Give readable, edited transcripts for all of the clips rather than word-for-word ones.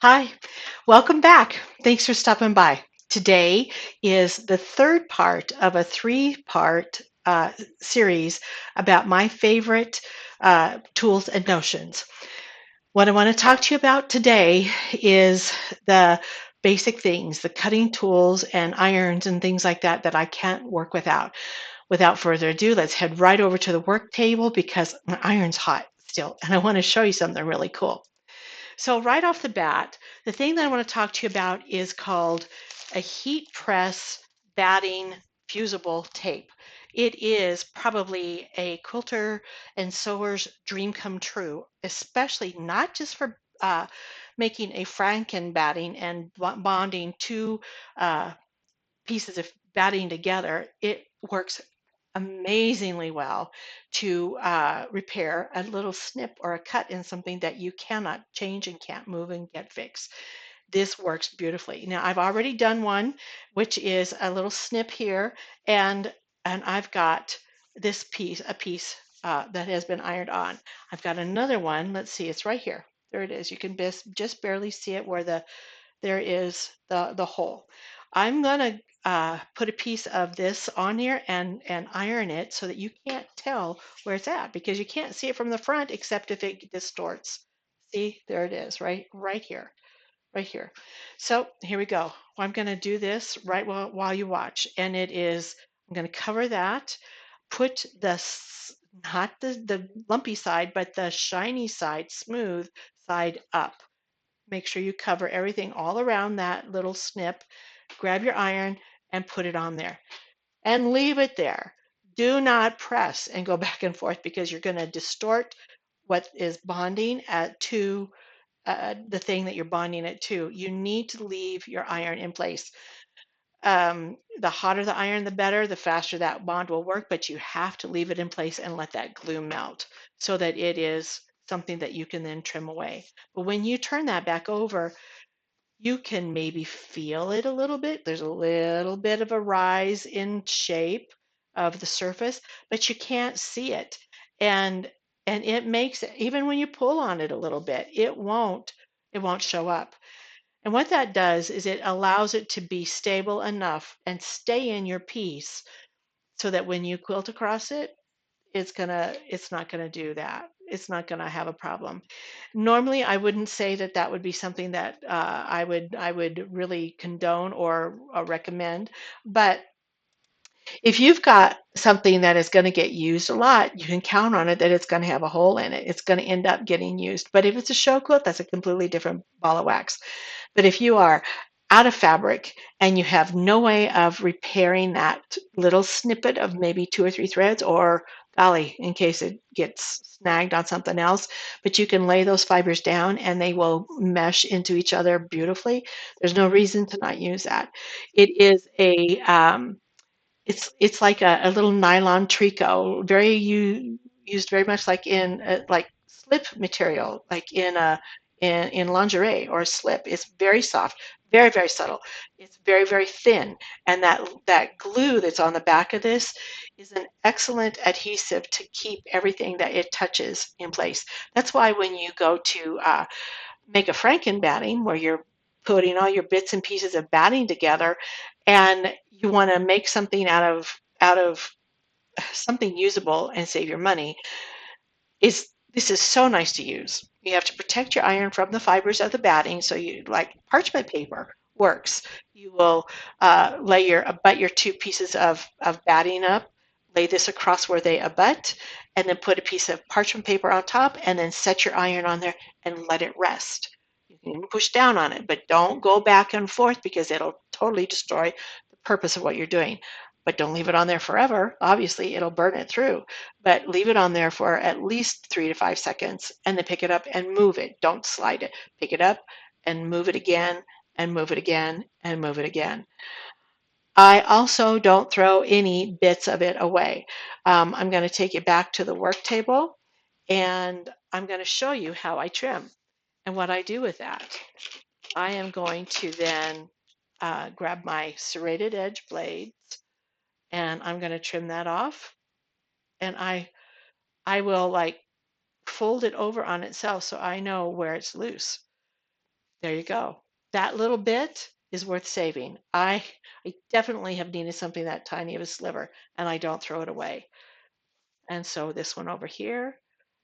Hi, welcome back. Thanks for stopping by. Today is the third part of a three-part series about my favorite tools and notions. What I want to talk to you about today is the basic things, the cutting tools and irons and things like that that I can't work without. Without further ado, let's head right over to the work table because my iron's hot still, and I want to show you something really cool. So right off the bat, the thing that I want to talk to you about is called a heat press batting fusible tape. It is probably a quilter and sewer's dream come true, especially not just for making a Franken batting and bonding two uh, pieces of batting together. It works amazingly well to repair a little snip or a cut in something that you cannot change and can't move and get fixed. This works beautifully. Now I've already done one, which is a little snip here, and I've got this piece, a piece that has been ironed on. I've got another one. Let's see, it's right here. There it is. You can just barely see it where there is the hole. I'm gonna put a piece of this on here and iron it so that you can't tell where it's at because you can't see it from the front except if it distorts. See, there it is, right here, right here. So here we go. I'm gonna do this right while you watch, and I'm gonna cover that, put not the lumpy side, but the shiny side, smooth side up. Make sure you cover everything all around that little snip. Grab your iron and put it on there and leave it there. Do not press and go back and forth because you're going to distort what is bonding to the thing that you're bonding it to. You need to leave your iron in place. The hotter the iron, the better, the faster that bond will work, but you have to leave it in place and let that glue melt so that it is something that you can then trim away. But when you turn that back over, you can maybe feel it a little bit. There's a little bit of a rise in shape of the surface, but you can't see it. And and it makes it, even when you pull on it a little bit, it won't show up. And what that does is it allows it to be stable enough and stay in your piece so that when you quilt across it, it's not gonna do that. It's not gonna have a problem. Normally, I wouldn't say that that would be something that I would really condone or recommend. But if you've got something that is going to get used a lot, you can count on it that it's going to have a hole in it. It's going to end up getting used. But if it's a show quilt, that's a completely different ball of wax. But if you are out of fabric and you have no way of repairing that little snippet of maybe two or three threads, or golly, in case it gets snagged on something else, but you can lay those fibers down and they will mesh into each other beautifully. There's no reason to not use that. It is it's like a little nylon tricot, used very much like in like slip material, like in lingerie or a slip. It's very soft, very subtle. It's very thin, and that glue that's on the back of this is an excellent adhesive to keep everything that it touches in place. That's why when you go to make a Franken batting where you're putting all your bits and pieces of batting together and you want to make something out of something usable and save your money, is this is so nice to use. You have to protect your iron from the fibers of the batting, so you like parchment paper works. You will abut your two pieces of batting up, lay this across where they abut, and then put a piece of parchment paper on top, and then set your iron on there and let it rest. You can push down on it, but don't go back and forth because it'll totally destroy the purpose of what you're doing. But don't leave it on there forever. Obviously, it'll burn it through, but leave it on there for at least 3 to 5 seconds and then pick it up and move it. Don't slide it. Pick it up and move it again and move it again and move it again. I also don't throw any bits of it away. I'm going to take it back to the work table and I'm going to show you how I trim and what I do with that. I am going to then grab my serrated edge blades and I'm going to trim that off. And I will like fold it over on itself so I know where it's loose. There you go. That little bit is worth saving. I definitely have needed something that tiny of a sliver, and I don't throw it away. And so this one over here,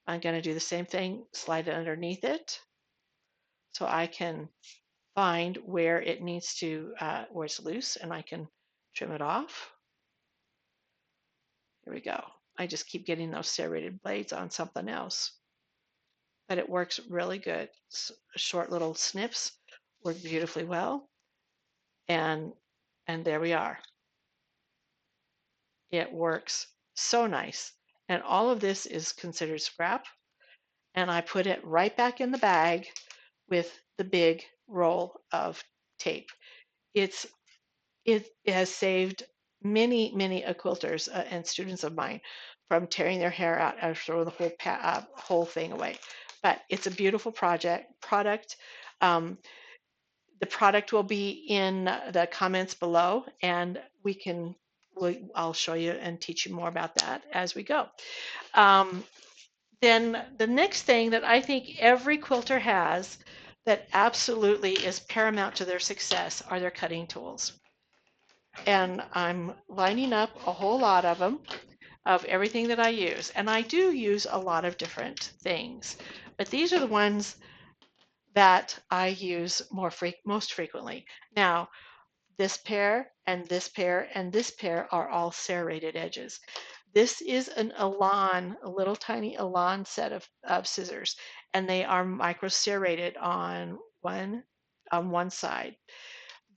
I'm going to do the same thing, slide it underneath it so I can find where it needs to, where it's loose, and I can trim it off. Here we go. I just keep getting those serrated blades on something else, but it works really good. Short little snips work beautifully well, and there we are. It works so nice. And all of this is considered scrap, and I put it right back in the bag with the big roll of tape. It's it has saved many quilters and students of mine from tearing their hair out and throwing the whole thing away. But it's a beautiful product. Um, the product will be in the comments below, and I'll show you and teach you more about that as we go. Um, then the next thing that I think every quilter has that absolutely is paramount to their success are their cutting tools. And I'm lining up a whole lot of them, of everything that I use. And I do use a lot of different things, but these are the ones that I use most frequently. Now, this pair and this pair and this pair are all serrated edges. This is an Elan, a little tiny Elan set of scissors, and they are micro serrated on one side.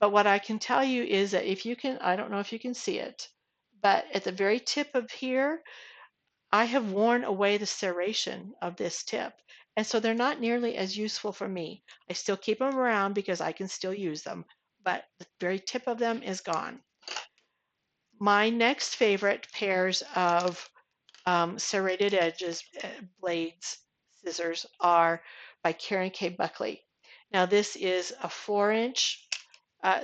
But what I can tell you is that if you can, I don't know if you can see it, but at the very tip of here, I have worn away the serration of this tip. And so they're not nearly as useful for me. I still keep them around because I can still use them, but the very tip of them is gone. My next favorite pairs of serrated edges, blades, scissors are by Karen K. Buckley. Now this is a 4-inch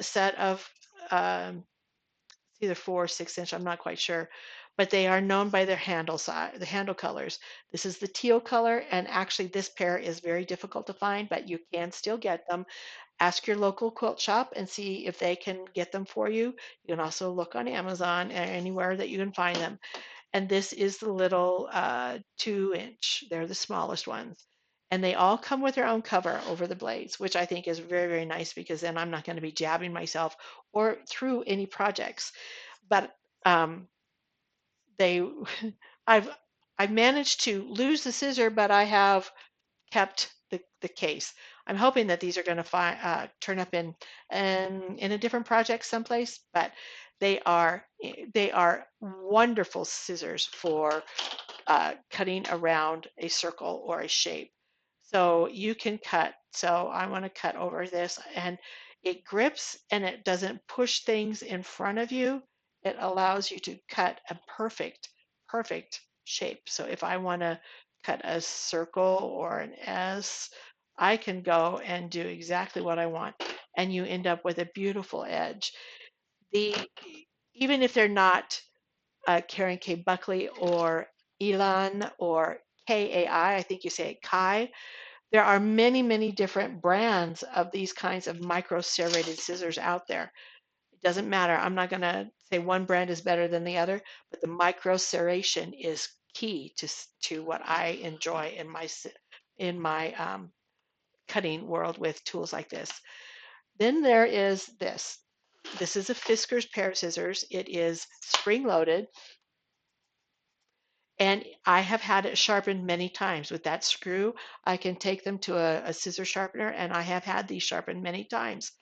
set of it's either 4 or 6-inch, I'm not quite sure, but they are known by their handle size, the handle colors. This is the teal color, and actually this pair is very difficult to find, but you can still get them. Ask your local quilt shop and see if they can get them for you. You can also look on Amazon and anywhere that you can find them. And this is the little 2-inch. They're the smallest ones. And they all come with their own cover over the blades, which I think is very nice because then I'm not going to be jabbing myself or through any projects. But um, they, I've I've managed to lose the scissor, but I have kept the case. I'm hoping that these are going to turn up in a different project someplace, but they are wonderful scissors for cutting around a circle or a shape. So you can cut. So I want to cut over this, and it grips and it doesn't push things in front of you. It allows you to cut a perfect shape. So if I want to cut a circle or an S, I can go and do exactly what I want, and you end up with a beautiful edge. The Even if they're not Karen K. Buckley or Elan or KAI, I think you say it, Kai. There are many different brands of these kinds of micro serrated scissors out there. It doesn't matter. I'm not going to say one brand is better than the other, but the micro serration is key to what I enjoy in my cutting world with tools like this. Then there is this. This is a Fiskars pair of scissors. It is spring loaded. And I have had it sharpened many times. With that screw, I can take them to a scissor sharpener, and I have had these sharpened many times.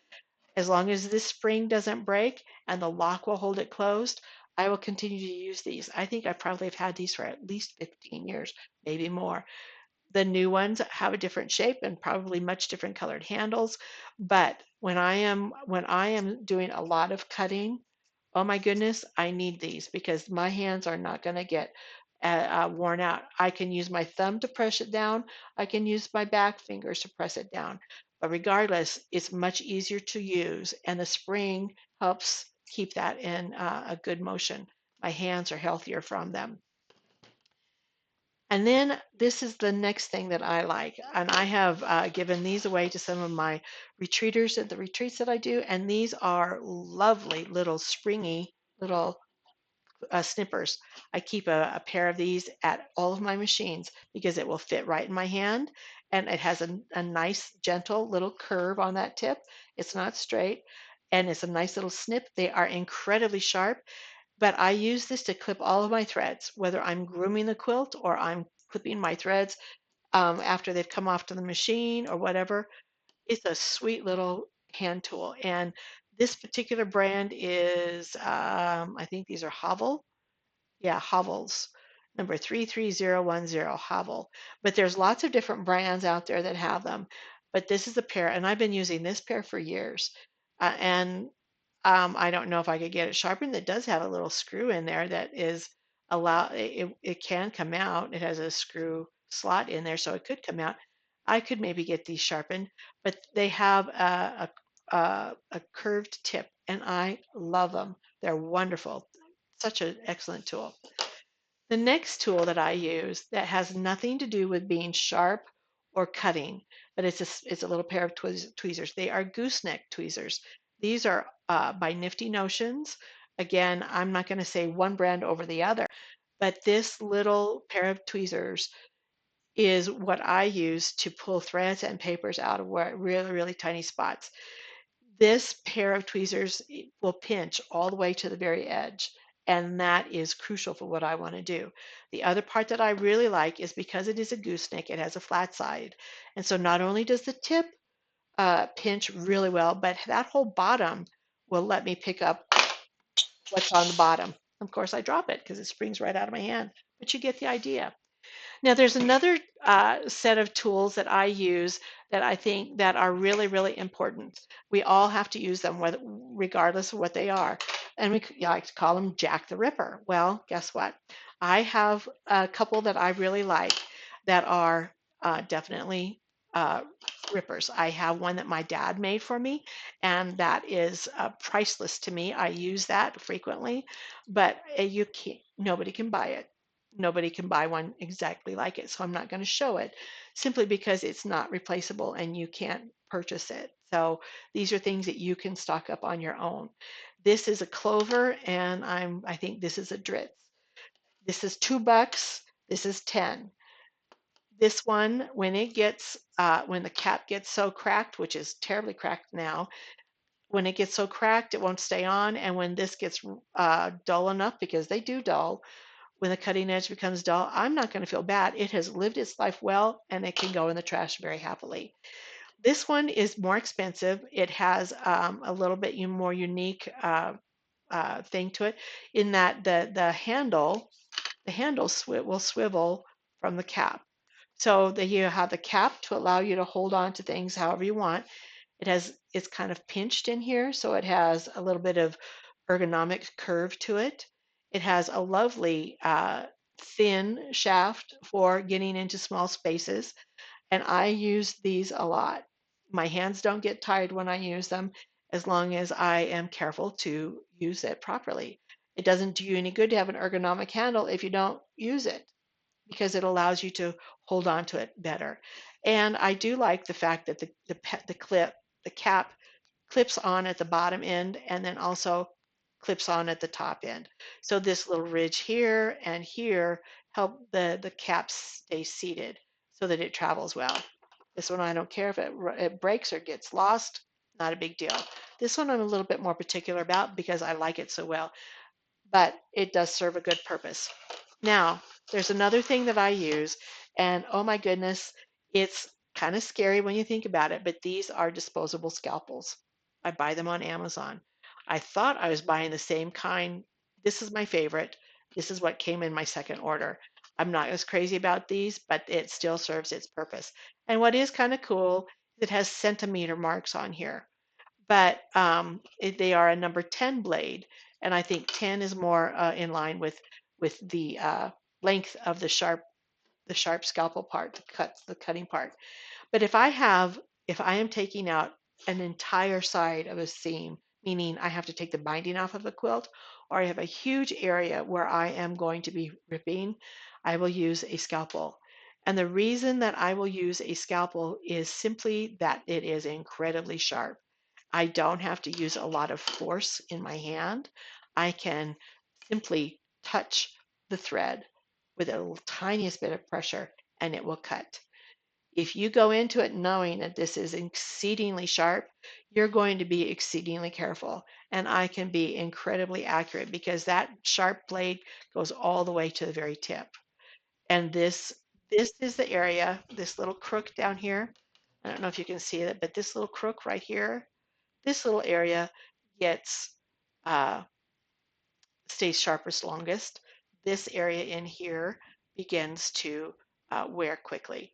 As long as this spring doesn't break and the lock will hold it closed, I will continue to use these. I think I probably have had these for at least 15 years, maybe more. The new ones have a different shape and probably much different colored handles. But when I am doing a lot of cutting, oh my goodness, I need these because my hands are not going to get worn out. I can use my thumb to press it down. I can use my back fingers to press it down. But regardless, it's much easier to use, and the spring helps keep that in a good motion. My hands are healthier from them. And then this is the next thing that I like, and I have given these away to some of my retreaters at the retreats that I do, and these are lovely little springy little snippers. I keep a pair of these at all of my machines because it will fit right in my hand, and it has a nice gentle little curve on that tip. It's not straight, and it's a nice little snip. They are incredibly sharp, but I use this to clip all of my threads, whether I'm grooming the quilt or I'm clipping my threads after they've come off to the machine or whatever. It's a sweet little hand tool. And this particular brand is, I think these are Havel. Yeah, Havel's number 33010 Havel. But there's lots of different brands out there that have them. But this is a pair, and I've been using this pair for years. And I don't know if I could get it sharpened. It does have a little screw in there that is it can come out. It has a screw slot in there, so it could come out. I could maybe get these sharpened, but they have a curved tip, and I love them. They're wonderful. Such an excellent tool. The next tool that I use that has nothing to do with being sharp or cutting, but it's a little pair of tweezers. They are gooseneck tweezers. These are by Nifty Notions. Again, I'm not going to say one brand over the other, but this little pair of tweezers is what I use to pull threads and papers out of where really, really tiny spots. This pair of tweezers will pinch all the way to the very edge, and that is crucial for what I want to do. The other part that I really like is because it is a gooseneck, it has a flat side. And so not only does the tip pinch really well, but that whole bottom will let me pick up what's on the bottom. Of course, I drop it because it springs right out of my hand, but you get the idea. Now, there's another set of tools that I use that I think that are really, really important. We all have to use them, regardless of what they are. And like to call them Jack the Ripper. Well, guess what? I have a couple that I really like that are definitely uh, rippers. I have one that my dad made for me, and that is priceless to me. I use that frequently, but you can't. Nobody can buy it. Nobody can buy one exactly like it. So I'm not going to show it simply because it's not replaceable and you can't purchase it. So these are things that you can stock up on your own. This is a Clover, and I think this is a Dritz. This is $2. This is 10. This one, when the cap gets so cracked, which is terribly cracked now, when it gets so cracked, it won't stay on. And when this gets dull enough, because they do dull, when the cutting edge becomes dull, I'm not going to feel bad. It has lived its life well, and it can go in the trash very happily. This one is more expensive. It has a little bit more unique thing to it, in that the handle will swivel from the cap. So that you have the cap to allow you to hold on to things however you want. It's kind of pinched in here, so it has a little bit of ergonomic curve to it. It has a lovely thin shaft for getting into small spaces, and I use these a lot. My hands don't get tired when I use them, as long as I am careful to use it properly. It doesn't do you any good to have an ergonomic handle if you don't use it, because it allows you to hold on to it better. And I do like the fact that the cap clips on at the bottom end and then also clips on at the top end. So this little ridge here and here help the cap stay seated so that it travels well. This one, I don't care if it breaks or gets lost, not a big deal. This one I'm a little bit more particular about because I like it so well, but it does serve a good purpose. Now, there's another thing that I use, and oh my goodness, it's kind of scary when you think about it, but these are disposable scalpels. I buy them on Amazon. I thought I was buying the same kind. This is my favorite. This is what came in my second order. I'm not as crazy about these, but it still serves its purpose. And what is kind of cool, it has centimeter marks on here, but they are a number 10 blade, and I think 10 is more in line with the length of the sharp scalpel part, the cutting part. But if I am taking out an entire side of a seam meaning I have to take the binding off of a quilt, or I have a huge area where I am going to be ripping, I will use a scalpel. And the reason that I will use a scalpel is simply that it is incredibly sharp. I don't have to use a lot of force in my hand. I can simply touch the thread with a tiniest bit of pressure and it will cut. If you go into it knowing that this is exceedingly sharp, you're going to be exceedingly careful. And I can be incredibly accurate because that sharp blade goes all the way to the very tip. And this is the area, this little crook down here. I don't know if you can see it, but this little crook right here, this little area gets uh, stays sharpest longest. This area in here begins to wear quickly.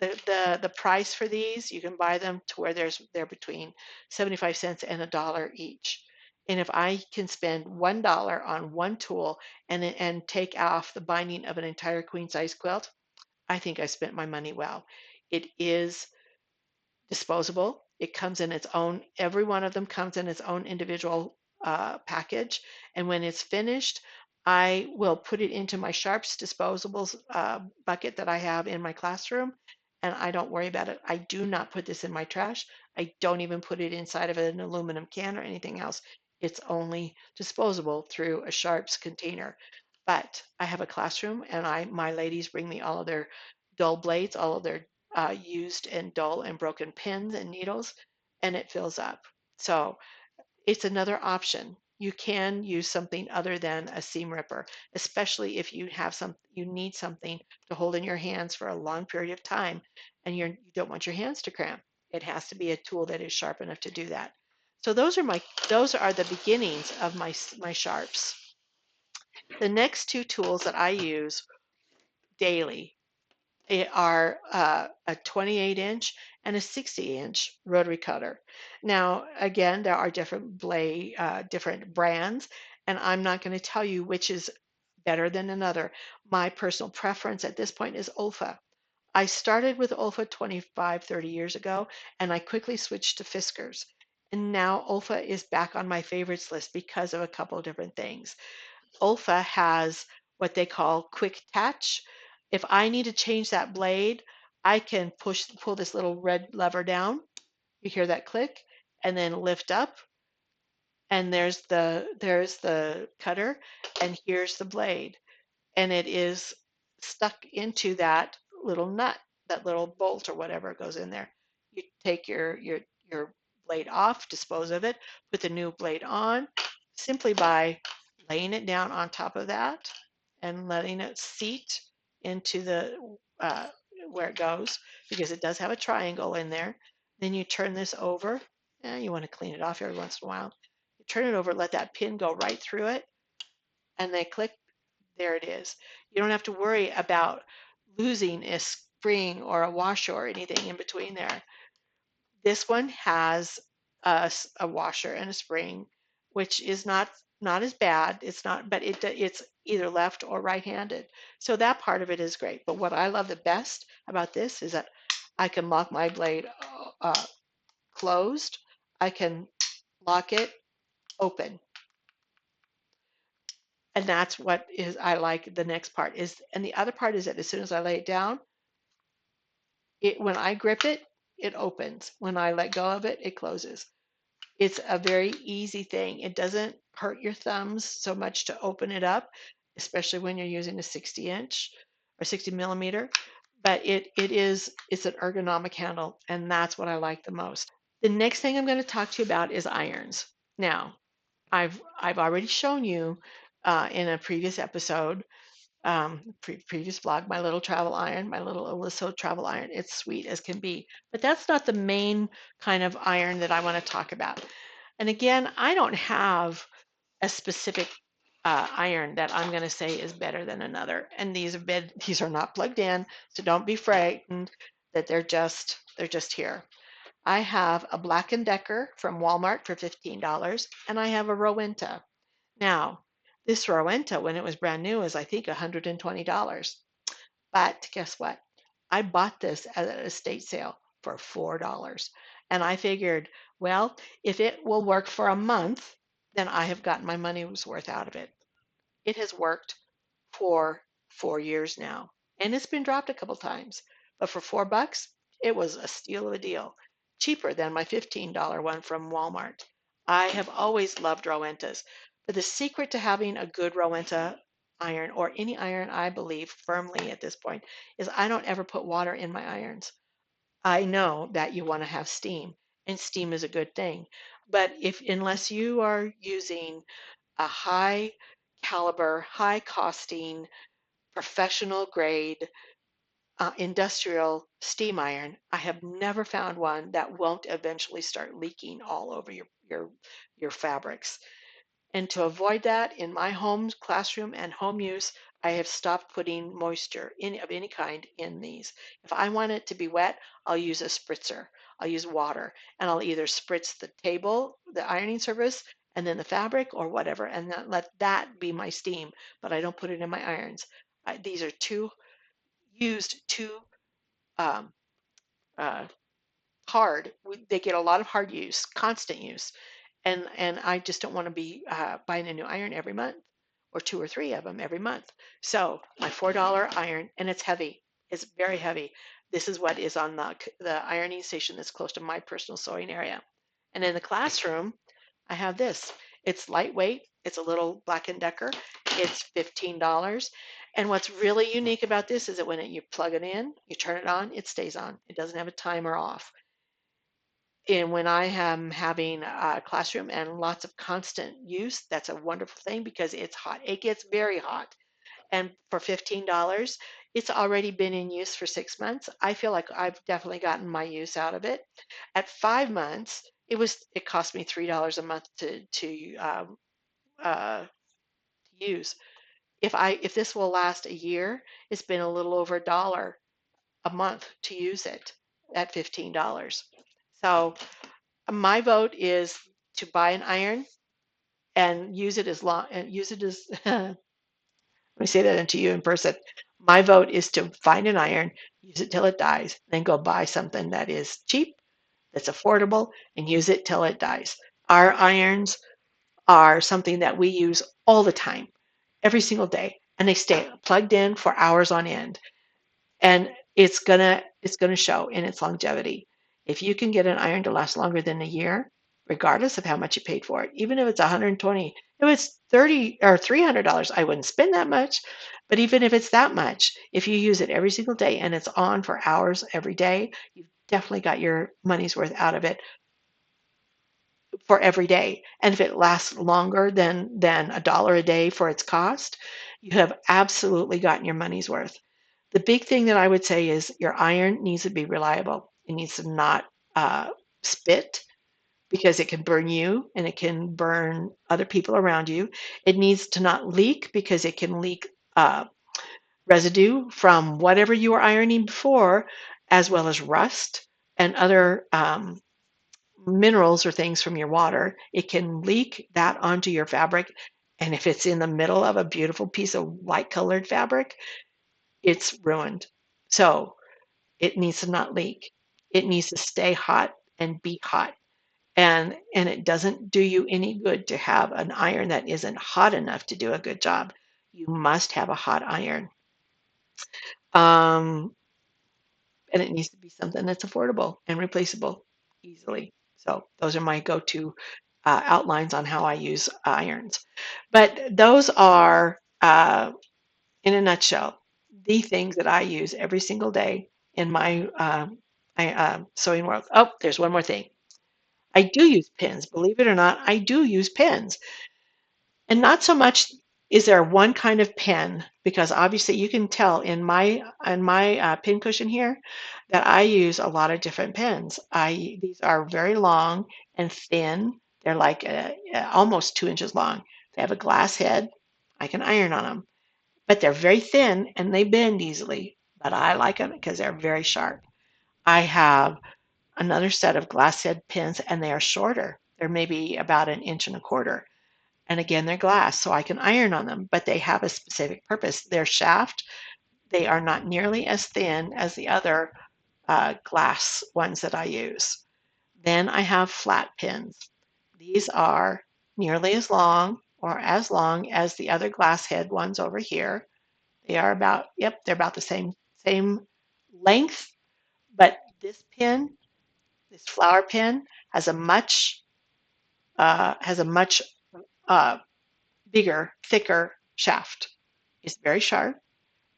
The price for these, you can buy them to where they're between 75 cents and $1 each. And if I can spend $1 on one tool and take off the binding of an entire queen size quilt, I think I spent my money well. It is disposable. It comes in its own, every one of them comes in its own individual package. And when it's finished, I will put it into my Sharps disposables bucket that I have in my classroom, and I don't worry about it. I do not put this in my trash. I don't even put it inside of an aluminum can or anything else. It's only disposable through a Sharps container. But I have a classroom, and my ladies bring me all of their dull blades, all of their used and dull and broken pins and needles, and it fills up. So it's another option. You can use something other than a seam ripper, especially if you need something to hold in your hands for a long period of time and you don't want your hands to cramp. It has to be a tool that is sharp enough to do that. So those are the beginnings of my sharps. The next two tools that I use daily are a 28-inch and a 60-inch rotary cutter. Now, again, there are different brands, and I'm not going to tell you which is better than another. My personal preference at this point is Olfa. I started with Olfa 25, 30 years ago, and I quickly switched to Fiskers. And now Olfa is back on my favorites list because of a couple of different things. Olfa has what they call quick attach. If I need to change that blade, I can pull this little red lever down. You hear that click, and then lift up, and there's the cutter, and here's the blade, and it is stuck into that little nut, that little bolt or whatever goes in there. You take your blade off, dispose of it, put the new blade on simply by laying it down on top of that and letting it seat into the uh, where it goes, because it does have a triangle in there. Then you turn this over, and you want to clean it off every once in a while. You turn it over, let that pin go right through it, and they click. There it is. You don't have to worry about losing a spring or a washer or anything in between there. This one has a washer and a spring, which is not as bad. It's not, but it's either left or right-handed. So that part of it is great. But what I love the best about this is that I can lock my blade closed. I can lock it open. And that's what is I like the next part is, and the other part is that as soon as I lay it down, when I grip it, it opens. When I let go of it, it closes. It's a very easy thing. It doesn't hurt your thumbs so much to open it up, especially when you're using a 60-inch or 60 millimeter. But it's an ergonomic handle, and that's what I like the most. The next thing I'm going to talk to you about is irons. Now, I've already shown you in a previous episode, previous vlog, my little travel iron, my little Oliso travel iron. It's sweet as can be, but that's not the main kind of iron that I want to talk about. And again, I don't have a specific iron that I'm going to say is better than another. And these are not plugged in, so don't be frightened that they're just here. I have a Black& Decker from Walmart for $15, and I have a Rowenta. Now, this Rowenta, when it was brand new, was I think $120. But guess what? I bought this at an estate sale for $4. And I figured, well, if it will work for a month, then I have gotten my money's worth out of it. It has worked for 4 years now, and it's been dropped a couple times. But for $4, it was a steal of a deal, cheaper than my $15 one from Walmart. I have always loved Rowentas, but the secret to having a good Rowenta iron, or any iron, I believe firmly at this point, is I don't ever put water in my irons. I know that you want to have steam, and steam is a good thing. But if unless you are using a high caliber, high costing, professional grade, industrial steam iron, I have never found one that won't eventually start leaking all over your fabrics. And to avoid that, in my home, classroom, and home use, I have stopped putting moisture of any kind in these. If I want it to be wet, I'll use a spritzer. I'll use water, and I'll either spritz the table, the ironing surface, and then the fabric or whatever, and let that be my steam, but I don't put it in my irons. These are too um, uh, hard. They get a lot of hard use, constant use, and I just don't want to be buying a new iron every month, or two or three of them every month. So my $4 iron, and it's heavy. It's very heavy. This is what is on the ironing station that's close to my personal sewing area. And in the classroom, I have this. It's lightweight. It's a little Black& Decker. It's $15. And what's really unique about this is that when you plug it in, you turn it on, it stays on. It doesn't have a timer off. And when I am having a classroom and lots of constant use, that's a wonderful thing because it's hot. It gets very hot. And for $15, it's already been in use for 6 months. I feel like I've definitely gotten my use out of it. At 5 months, it cost me $3 a month to use. If this will last a year, it's been a little over $1 a month to use it at $15. So my vote is to buy an iron and use it as long and use it as let me say that into you in person. My vote is to find an iron, use it till it dies, then go buy something that is cheap, that's affordable, and use it till it dies. Our irons are something that we use all the time, every single day, and they stay plugged in for hours on end. And it's gonna show in its longevity. If you can get an iron to last longer than a year, regardless of how much you paid for it, even if it's 120, if it's 30 or $300, I wouldn't spend that much. But even if it's that much, if you use it every single day and it's on for hours every day, you've definitely got your money's worth out of it for every day. And if it lasts longer than $1 a day for its cost, you have absolutely gotten your money's worth. The big thing that I would say is your iron needs to be reliable. It needs to not spit because it can burn you and it can burn other people around you. It needs to not leak because it can leak residue from whatever you were ironing before, as well as rust and other minerals or things from your water. It can leak that onto your fabric. And if it's in the middle of a beautiful piece of light colored fabric, it's ruined. So it needs to not leak. It needs to stay hot and be hot. And it doesn't do you any good to have an iron that isn't hot enough to do a good job. You must have a hot iron. Um, and it needs to be something that's affordable and replaceable easily. So those are my go-to outlines on how I use irons. But those are, in a nutshell, the things that I use every single day in my sewing world. Oh, there's one more thing. I do use pins. Believe it or not, I do use pins. And not so much is there one kind of pen, because obviously you can tell in my pin cushion here that I use a lot of different pens. These are very long and thin. They're like almost 2 inches long. They have a glass head. I can iron on them, but they're very thin and they bend easily. But I like them because they're very sharp. I have another set of glass head pins and they are shorter. They're maybe about 1.25 inches. And again, they're glass, so I can iron on them, but they have a specific purpose. Their shaft, they are not nearly as thin as the other glass ones that I use. Then I have flat pins. These are nearly as long or as long as the other glass head ones over here. They are about, yep, they're about the same length, but this pin, this flower pin, has a much uh, bigger, thicker shaft. It's very sharp.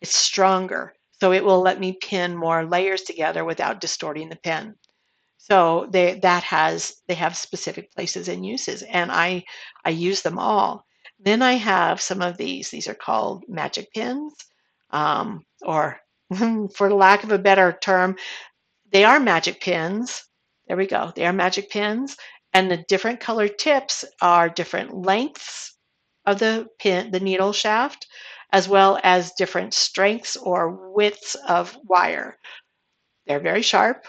It's stronger, so it will let me pin more layers together without distorting the pin. So they have specific places and uses, and I use them all. Then I have some of these. These are called magic pins, or for lack of a better term, they are magic pins. There we go. They are magic pins, and the different colored tips are different lengths of the pin, the needle shaft, as well as different strengths or widths of wire. They're very sharp,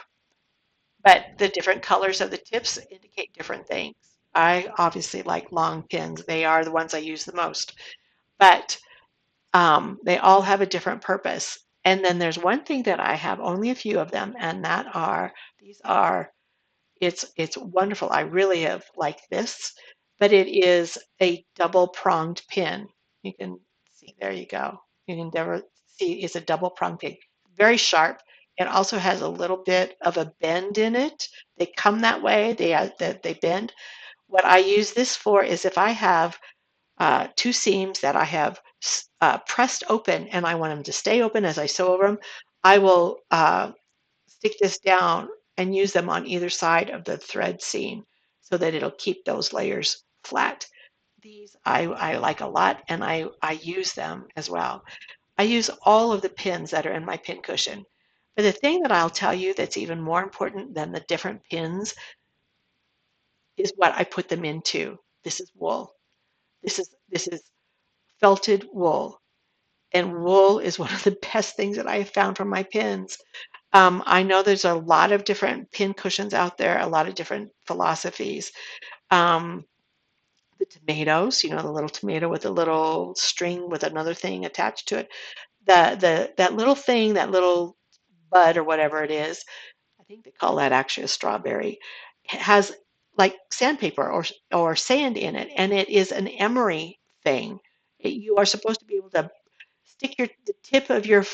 but the different colors of the tips indicate different things. I obviously like long pins. They are the ones I use the most, but they all have a different purpose. And then there's one thing that I have only a few of them, and that are these are it's wonderful. I really have liked this, but it is a double pronged pin. You can see, there you go. You can never see it's a double pronged pin. Very sharp. It also has a little bit of a bend in it. They come that way. They bend. What I use this for is if I have two seams that I have pressed open and I want them to stay open as I sew over them, I will stick this down and use them on either side of the thread seam so that it'll keep those layers flat. These I like a lot, and I use them as well. I use all of the pins that are in my pin cushion. But the thing that I'll tell you that's even more important than the different pins is what I put them into. This is wool. This is felted wool. And wool is one of the best things that I have found from my pins. I know there's a lot of different pin cushions out there, a lot of different philosophies. Um, the tomatoes, the little tomato with a little string with another thing attached to it. That little thing, that little bud or whatever it is, I think they call that actually a strawberry, has like sandpaper or sand in it, and it is an emery thing. You are supposed to be able to stick the tip of your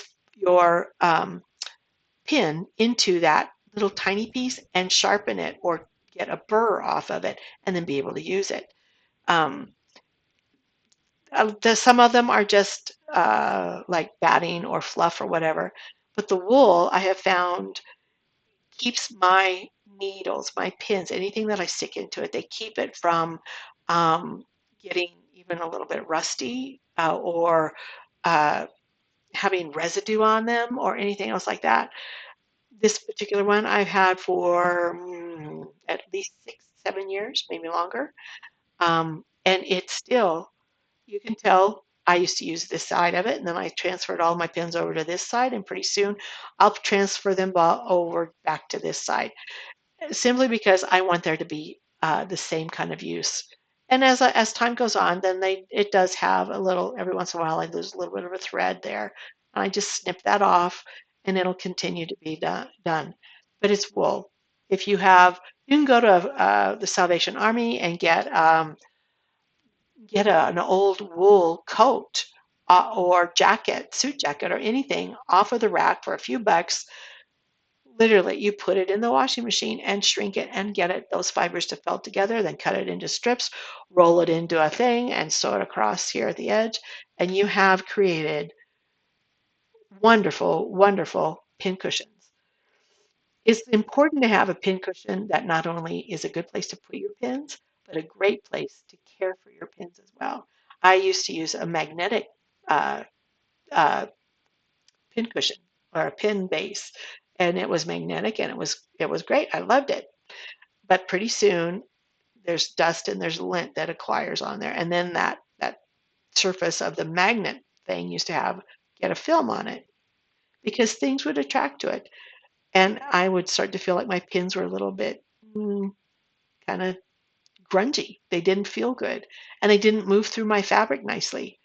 pin into that little tiny piece and sharpen it or get a burr off of it and then be able to use it. Um, some of them are just like batting or fluff or whatever, but the wool I have found keeps my needles, my pins, anything that I stick into it, they keep it from um, getting even a little bit rusty or uh, having residue on them or anything else like that. This particular one I've had for at least 6, 7 years, maybe longer. And it's still, you can tell I used to use this side of it, and then I transferred all my pins over to this side, and pretty soon I'll transfer them over back to this side, simply because I want there to be the same kind of use. And as time goes on, then it does have a little, every once in a while, I lose a little bit of a thread there. And I just snip that off, and it'll continue to be done. But it's wool. If you can go to the Salvation Army and get an old wool coat or jacket, suit jacket, or anything off of the rack for a few bucks. Literally, you put it in the washing machine and shrink it and get those fibers to felt together, then cut it into strips, roll it into a thing, and sew it across here at the edge. And you have created wonderful, wonderful pin cushions. It's important to have a pin cushion that not only is a good place to put your pins, but a great place to care for your pins as well. I used to use a magnetic uh, uh, pin cushion or a pin base, and it was magnetic and it was great. I loved it. But pretty soon there's dust and there's lint that acquires on there, and then that surface of the magnet thing used to get a film on it because things would attract to it, and I would start to feel like my pins were a little bit kind of grungy. They didn't feel good, and they didn't move through my fabric nicely.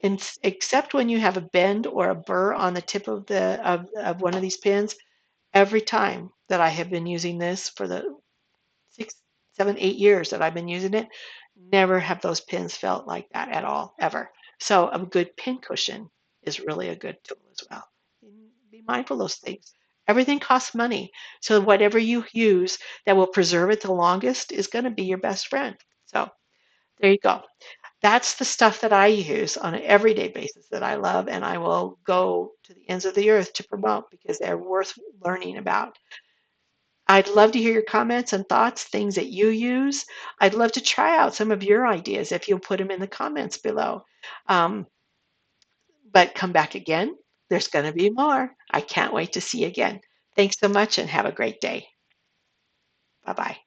And except when you have a bend or a burr on the tip of of one of these pins, Every time that I have been using this for the 6, 7, 8 years that I've been using it, never have those pins felt like that at all, ever. So a good pin cushion is really a good tool as well. Be mindful of those things. Everything costs money. So whatever you use that will preserve it the longest is going to be your best friend. So there you go. That's the stuff that I use on an everyday basis that I love, and I will go to the ends of the earth to promote because they're worth learning about. I'd love to hear your comments and thoughts, things that you use. I'd love to try out some of your ideas if you'll put them in the comments below. Um, but come back again. There's going to be more. I can't wait to see you again. Thanks so much and have a great day. Bye bye.